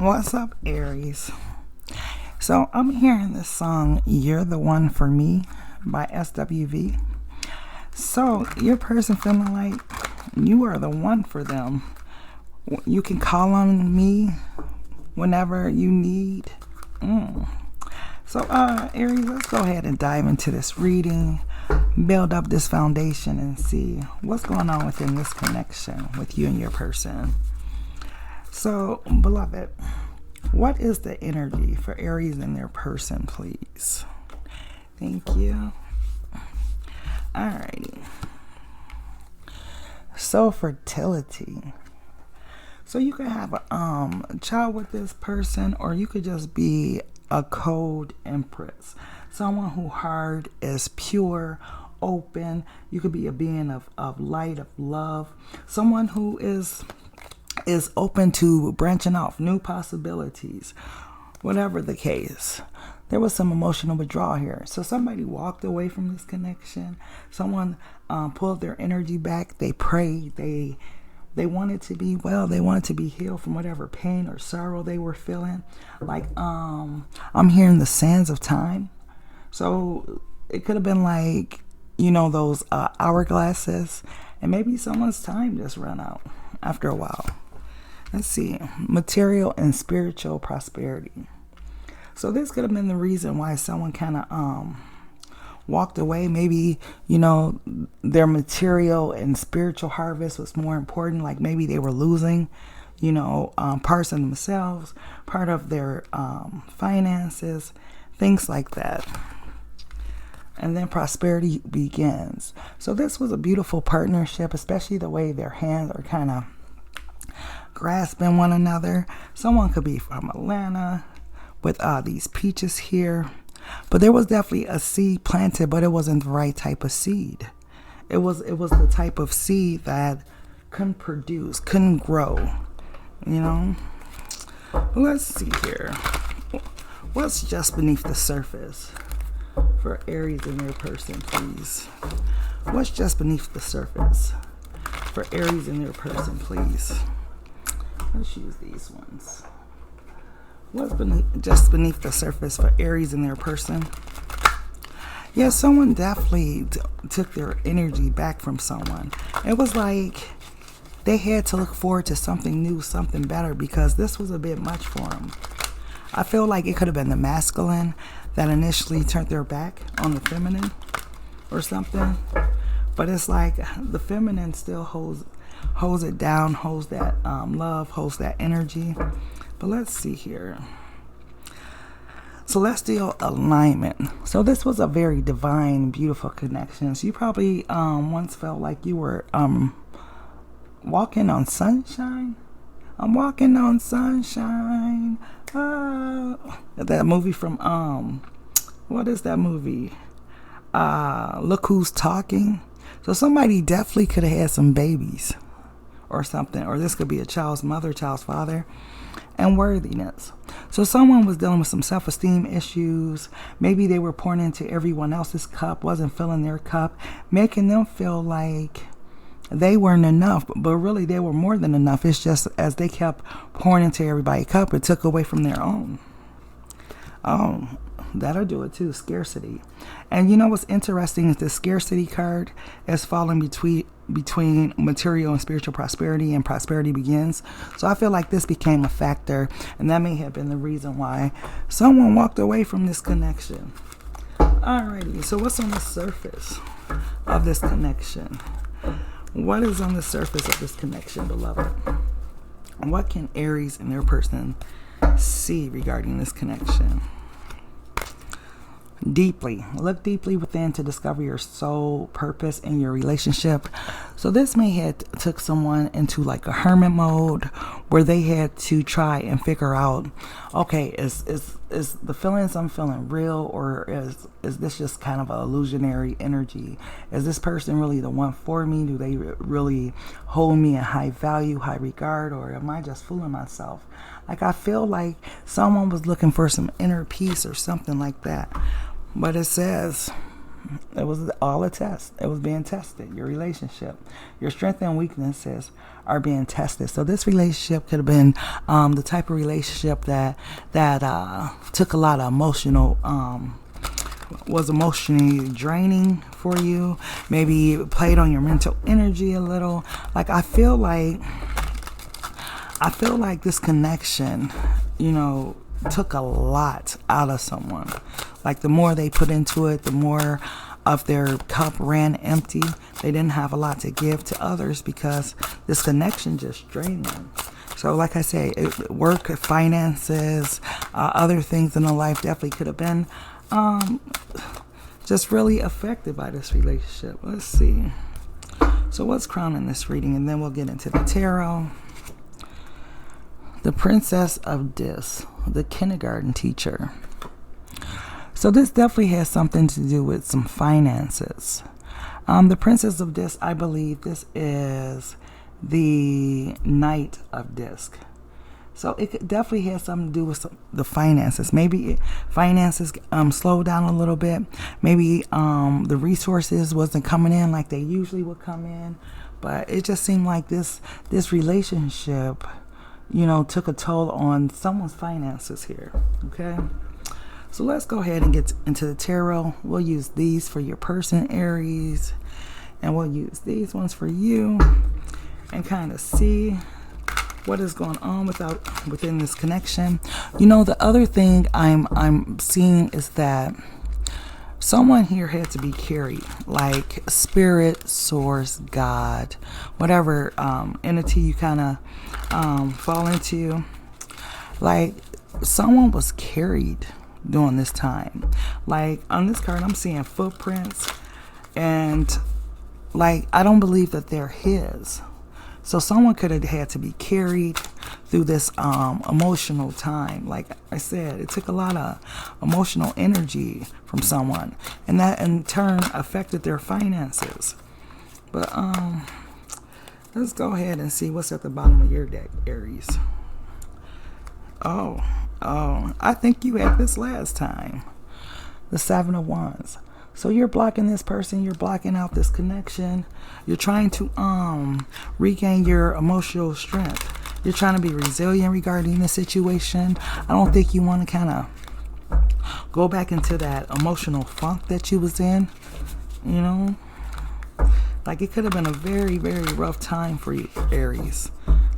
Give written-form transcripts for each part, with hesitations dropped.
What's up, Aries? So I'm hearing this song, You're the One for Me by SWV. So your person feeling like you are the one for them. You can call on me whenever you need. So Aries, let's go ahead and dive into this reading, build up this foundation and see what's going on within this connection with you and your person. So, beloved, what is the energy for Aries and their person, please? Thank you. Alrighty. So, fertility. So you could have a child with this person, or you could just be a cold empress. Someone who heart is pure, open. You could be a being of light, of love. Someone who is open to branching off new possibilities. Whatever the case, there was some emotional withdrawal here. So somebody walked away from this connection. Someone pulled their energy back. They prayed. They wanted to be well. They wanted to be healed from whatever pain or sorrow they were feeling. Like I'm hearing the sands of time. So it could have been like, you know, those hourglasses, and maybe someone's time just ran out after a while. Let's see, material and spiritual prosperity. So this could have been the reason why someone kind of walked away. Maybe, you know, their material and spiritual harvest was more important. Like maybe they were losing, you know, parts of themselves, part of their finances, things like that. And then prosperity begins. So this was a beautiful partnership, especially the way their hands are kind of grasping one another. Someone could be from Atlanta with these peaches here. But there was definitely a seed planted, but it wasn't the right type of seed. It was the type of seed that couldn't produce, couldn't grow, you know. Let's see here. What's just beneath the surface for Aries and their person, please? What's just beneath the surface for Aries and their person, please? Let's use these ones. What's just beneath the surface for Aries and their person? Yeah, someone definitely took their energy back from someone. It was like they had to look forward to something new, something better, because this was a bit much for them. I feel like it could have been the masculine that initially turned their back on the feminine or something. But it's like the feminine still holds it down, holds that love, holds that energy. But let's see here. Celestial alignment. So this was a very divine, beautiful connection. So you probably once felt like you were walking on sunshine. I'm walking on sunshine. That movie from what is that movie? Look Who's Talking. So somebody definitely could have had some babies or something, or this could be a child's mother, child's father, and worthiness. So someone was dealing with some self-esteem issues. Maybe they were pouring into everyone else's cup, wasn't filling their cup, making them feel like they weren't enough, but really they were more than enough. It's just as they kept pouring into everybody's cup, it took away from their own. That'll do it too, scarcity. And you know what's interesting is the scarcity card is falling between material and spiritual prosperity, and prosperity begins. So I feel like this became a factor, and that may have been the reason why someone walked away from this connection. Alrighty, so what's on the surface of this connection? What is on the surface of this connection, beloved? What can Aries and their person see regarding this connection? Deeply. Look deeply within to discover your soul purpose in your relationship. So this may have took someone into like a hermit mode where they had to try and figure out, okay, is the feelings I'm feeling real, or is this just kind of an illusionary energy? Is this person really the one for me? Do they really hold me in high value, high regard, or am I just fooling myself? Like I feel like someone was looking for some inner peace or something like that. But it says It was all a test. It was being tested. Your relationship, your strengths and weaknesses are being tested. So this relationship could have been the type of relationship that took a lot of emotional, was emotionally draining for you. Maybe it played on your mental energy a little. Like I feel like this connection, you know, took a lot out of someone. Like the more they put into it, the more of their cup ran empty. They didn't have a lot to give to others because this connection just drained them. So like I say, work, finances, other things in the life definitely could have been just really affected by this relationship. Let's see. So what's crowning this reading? And then we'll get into the tarot. The Princess of Discs, the kindergarten teacher. So this definitely has something to do with some finances. The Princess of Discs, I believe this is the Knight of Discs. So it definitely has something to do with the finances. Maybe finances slowed down a little bit. Maybe the resources wasn't coming in like they usually would come in. But it just seemed like this relationship, you know, took a toll on someone's finances here. Okay. So let's go ahead and get into the tarot. We'll use these for your person, Aries. And we'll use these ones for you. And kind of see what is going on within this connection. You know, the other thing I'm seeing is that someone here had to be carried, like spirit, source, God, whatever entity you kind of fall into. Like someone was carried during this time. Like on this card, I'm seeing footprints, and like I don't believe that they're his. So someone could have had to be carried through this emotional time. Like I said, it took a lot of emotional energy from someone, and that in turn affected their finances. But let's go ahead and see what's at the bottom of your deck, Aries. Oh, I think you had this last time. The Seven of Wands. So you're blocking this person, you're blocking out this connection. You're trying to regain your emotional strength. You're trying to be resilient regarding the situation. I don't think you want to kind of go back into that emotional funk that you was in, you know? Like it could have been a very, very rough time for you, Aries.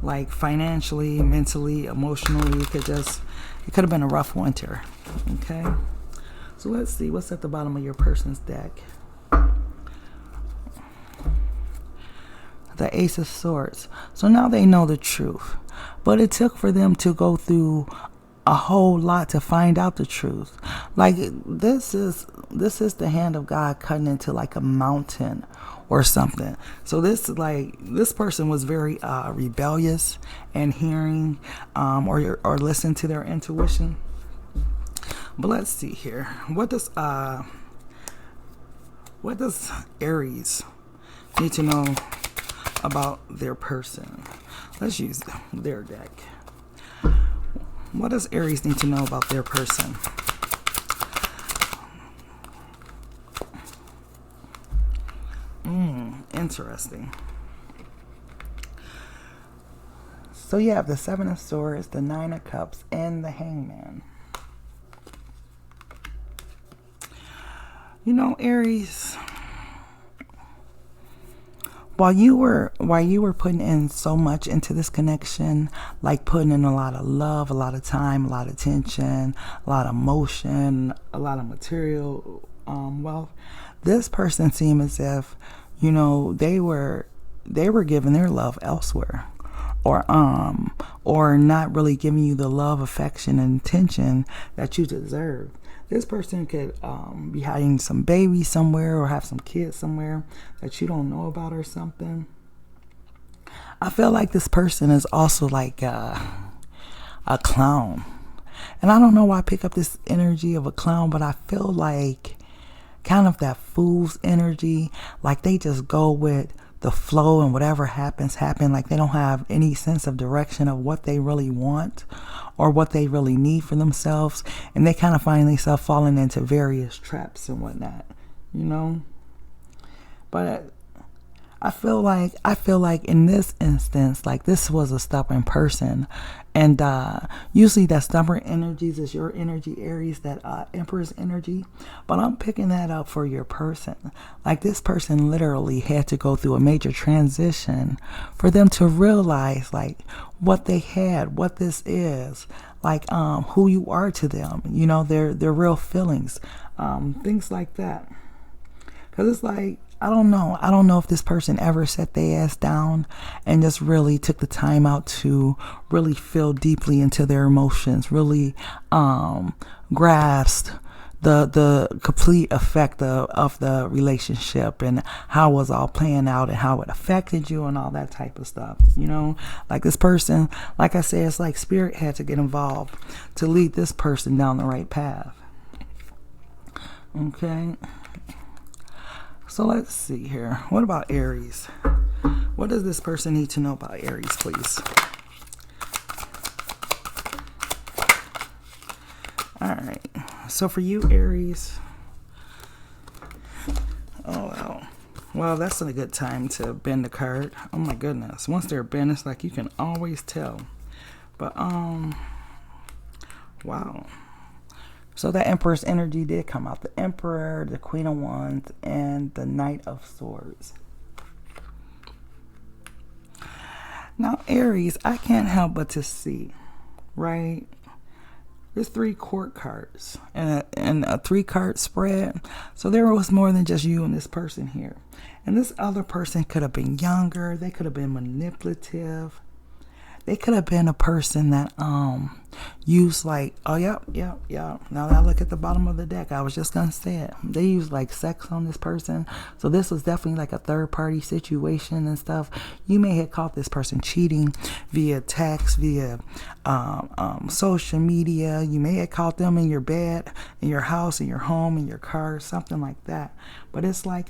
Like financially, mentally, emotionally, it could have been a rough winter. Okay? So let's see what's at the bottom of your person's deck. The Ace of Swords. So now they know the truth. But it took for them to go through a whole lot to find out the truth. Like this is the hand of God cutting into like a mountain or something. So this person was very rebellious and hearing or listen to their intuition. But let's see here. What does Aries need to know about their person? Let's use their deck. What does Aries need to know about their person? Interesting. So you have the Seven of Swords, the Nine of Cups, and the Hangman. You know, Aries, while you were putting in so much into this connection, like putting in a lot of love, a lot of time, a lot of attention, a lot of emotion, a lot of material wealth, this person seemed as if, you know, they were giving their love elsewhere, or not really giving you the love, affection, and attention that you deserve. This person could be hiding some baby somewhere or have some kids somewhere that you don't know about or something. I feel like this person is also like a clown. And I don't know why I pick up this energy of a clown, but I feel like kind of that fool's energy. Like they just go with the flow and whatever happens. Like they don't have any sense of direction of what they really want or what they really need for themselves, and they kind of find themselves falling into various traps and whatnot, you know. But I feel like in this instance, like this was a stubborn person, and usually that stubborn energies is your energy, Aries, that Emperor's energy. But I'm picking that up for your person. Like this person literally had to go through a major transition for them to realize like what they had, what this is, like who you are to them. You know, their real feelings, things like that. Because it's like, I don't know if this person ever set their ass down and just really took the time out to really feel deeply into their emotions, really grasped the complete effect of the relationship and how it was all playing out and how it affected you and all that type of stuff. You know, like this person, like I said, it's like spirit had to get involved to lead this person down the right path. Okay. So let's see here. What about Aries? What does this person need to know about Aries, please? All right. So for you, Aries. Oh, wow. Well, that's a good time to bend the card. Oh, my goodness. Once they're bent, it's like you can always tell. But, wow. So that Emperor's energy did come out. The Emperor, the Queen of Wands, and the Knight of Swords. Now, Aries, I can't help but to see, right? There's 3 court cards and a 3-card spread. So there was more than just you and this person here. And this other person could have been younger. They could have been manipulative. They could have been a person that used like, oh, yep. Now that I look at the bottom of the deck, I was just going to say it. They used like sex on this person. So this was definitely like a third-party situation and stuff. You may have caught this person cheating via text, via social media. You may have caught them in your bed, in your house, in your home, in your car, something like that. But it's like,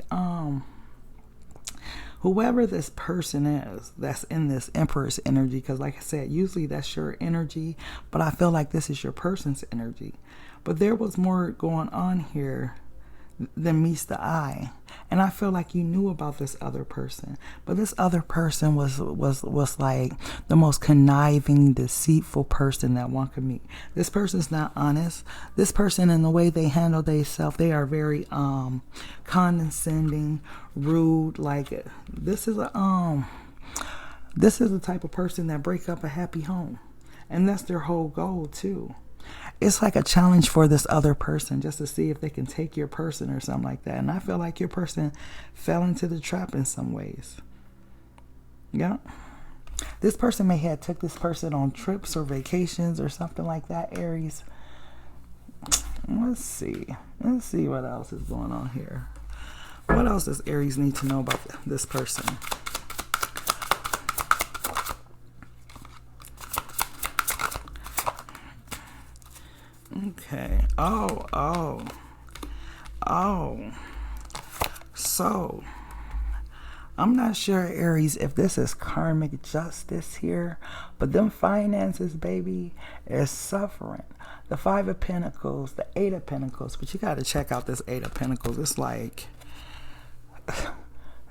whoever this person is that's in this Emperor's energy, because like I said, usually that's your energy, but I feel like this is your person's energy. But there was more going on here than meets the eye. And I feel like you knew about this other person. But this other person was like the most conniving, deceitful person that one could meet. This person's not honest. This person, in the way they handle themselves, they are very condescending, rude. Like this is the type of person that break up a happy home. And that's their whole goal too. It's like a challenge for this other person just to see if they can take your person or something like that. And I feel like your person fell into the trap in some ways. Yeah. This person may have took this person on trips or vacations or something like that, Aries. Let's see. Let's see what else is going on here. What else does Aries need to know about this person? Okay. Oh. So, I'm not sure, Aries, if this is karmic justice here, but them finances, baby, is suffering. The 5 of Pentacles, the 8 of Pentacles, but you got to check out this 8 of Pentacles. It's like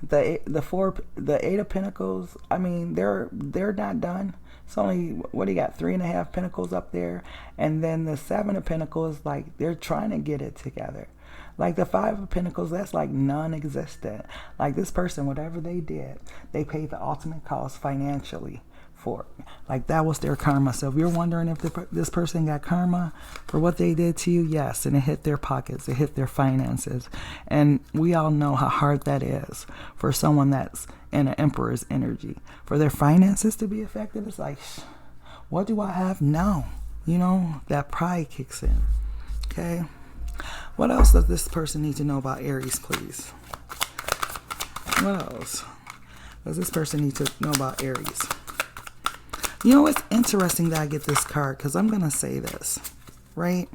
the 8 of Pentacles. I mean, they're not done. It's only, what do you got, 3.5 Pentacles up there, and then the 7 of Pentacles, like they're trying to get it together. Like the 5 of Pentacles, that's like non-existent. Like this person, whatever they did, they paid the ultimate cost financially for it. Like that was their karma. So if you're wondering if this person got karma for what they did to you, yes, and it hit their pockets, it hit their finances. And we all know how hard that is for someone that's in an Emperor's energy. For their finances to be affected, it's like, what do I have now? You know, that pride kicks in. Okay. What else does this person need to know about Aries, please? What else does this person need to know about Aries? You know, it's interesting that I get this card because I'm going to say this, right?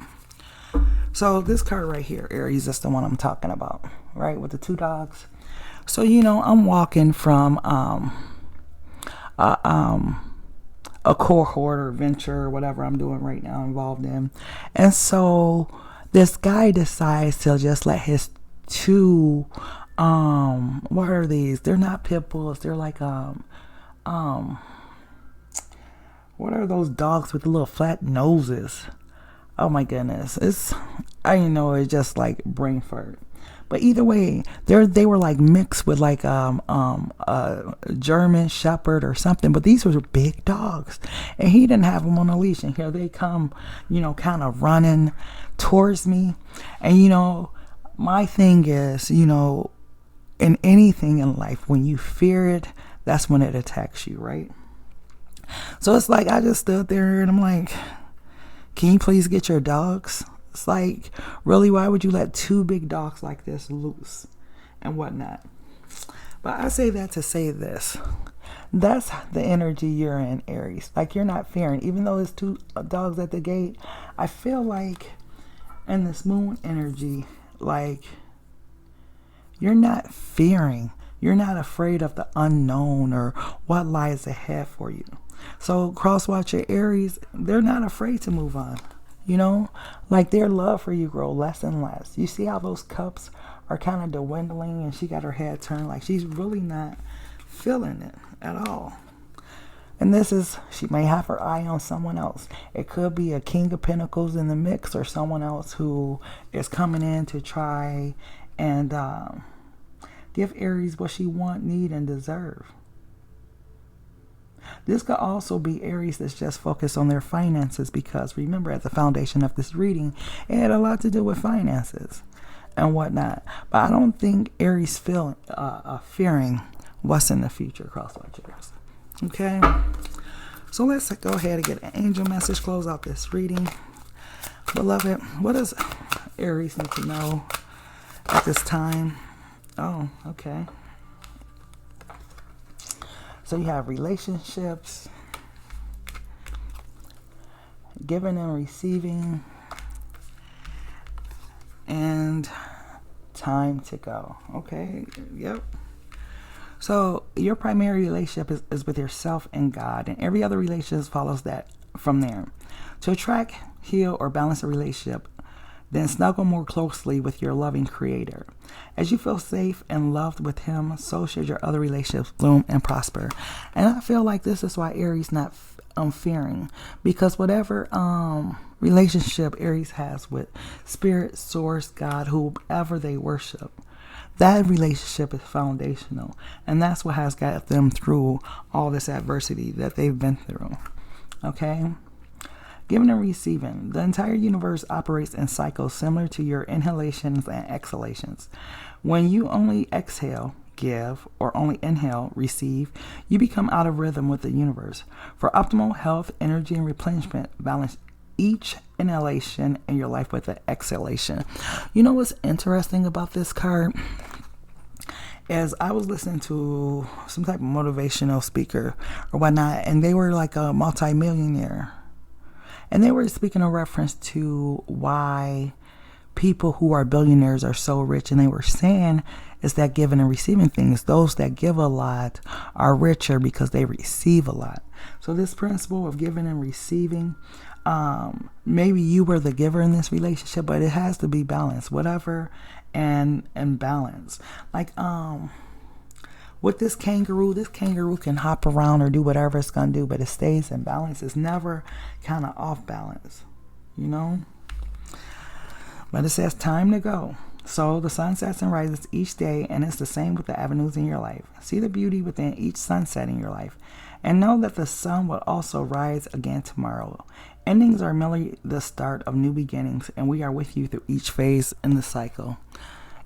So this card right here, Aries, is the one I'm talking about, right? With the 2 dogs. So, you know, I'm walking from a cohort or venture or whatever I'm doing right now involved in. And so this guy decides to just let his two, what are these? They're not pit bulls. They're like, what are those dogs with the little flat noses? Oh my goodness. It's just like brain fart. But either way, they were like mixed with like a German Shepherd or something. But these were big dogs, and he didn't have them on a leash. And here they come, kind of running towards me. And my thing is, in anything in life, when you fear it, that's when it attacks you, right? So it's like I just stood there and I'm like, can you please get your dogs? It's like, really, why would you let two big dogs like this loose and whatnot? But I say that to say this. That's the energy you're in, Aries. Like, you're not fearing. Even though there's two dogs at the gate, I feel like in this moon energy, like, you're not fearing. You're not afraid of the unknown or what lies ahead for you. So cross-watcher Aries, they're not afraid to move on. Like their love for you grow less and less. You see how those cups are kind of dwindling, and she got her head turned like she's really not feeling it at all. And she may have her eye on someone else. It could be a King of Pentacles in the mix, or someone else who is coming in to try and give Aries what she want, need, and deserve. This could also be Aries that's just focused on their finances, because remember, at the foundation of this reading, it had a lot to do with finances and whatnot. But I don't think Aries fearing what's in the future, cross-watchers. Okay? So let's go ahead and get an angel message, close out this reading. Beloved, what does Aries need to know at this time? Oh, okay. So you have relationships, giving and receiving, and time to go. Okay, yep. So your primary relationship is with yourself and God, and every other relationship follows that from there. To attract, heal, or balance a relationship, then snuggle more closely with your loving Creator. As you feel safe and loved with Him, so should your other relationships bloom and prosper. And I feel like this is why Aries not fearing, because whatever relationship Aries has with Spirit, Source, God, whoever they worship, that relationship is foundational, and that's what has got them through all this adversity that they've been through. Okay? Giving and receiving. The entire universe operates in cycles similar to your inhalations and exhalations. When you only exhale, give, or only inhale, receive, you become out of rhythm with the universe. For optimal health, energy, and replenishment, balance each inhalation in your life with an exhalation. You know what's interesting about this card? As I was listening to some type of motivational speaker or whatnot, and they were like a multi-millionaire. And they were speaking in reference to why people who are billionaires are so rich. And they were saying is that giving and receiving things, those that give a lot are richer because they receive a lot. So this principle of giving and receiving, maybe you were the giver in this relationship, but it has to be balanced, whatever, and balance. Like, with this kangaroo can hop around or do whatever it's going to do, but it stays in balance. It's never kind of off balance, But it says time to go. So the sun sets and rises each day, and it's the same with the avenues in your life. See the beauty within each sunset in your life, and know that the sun will also rise again tomorrow. Endings are merely the start of new beginnings, and we are with you through each phase in the cycle.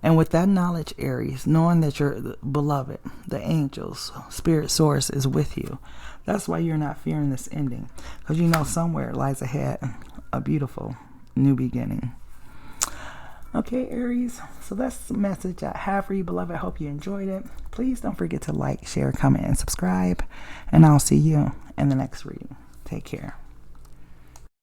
And with that knowledge, Aries, knowing that your beloved, the angels, Spirit Source is with you, that's why you're not fearing this ending. Because somewhere lies ahead a beautiful new beginning. Okay, Aries, so that's the message I have for you, beloved. I hope you enjoyed it. Please don't forget to like, share, comment, and subscribe. And I'll see you in the next reading. Take care.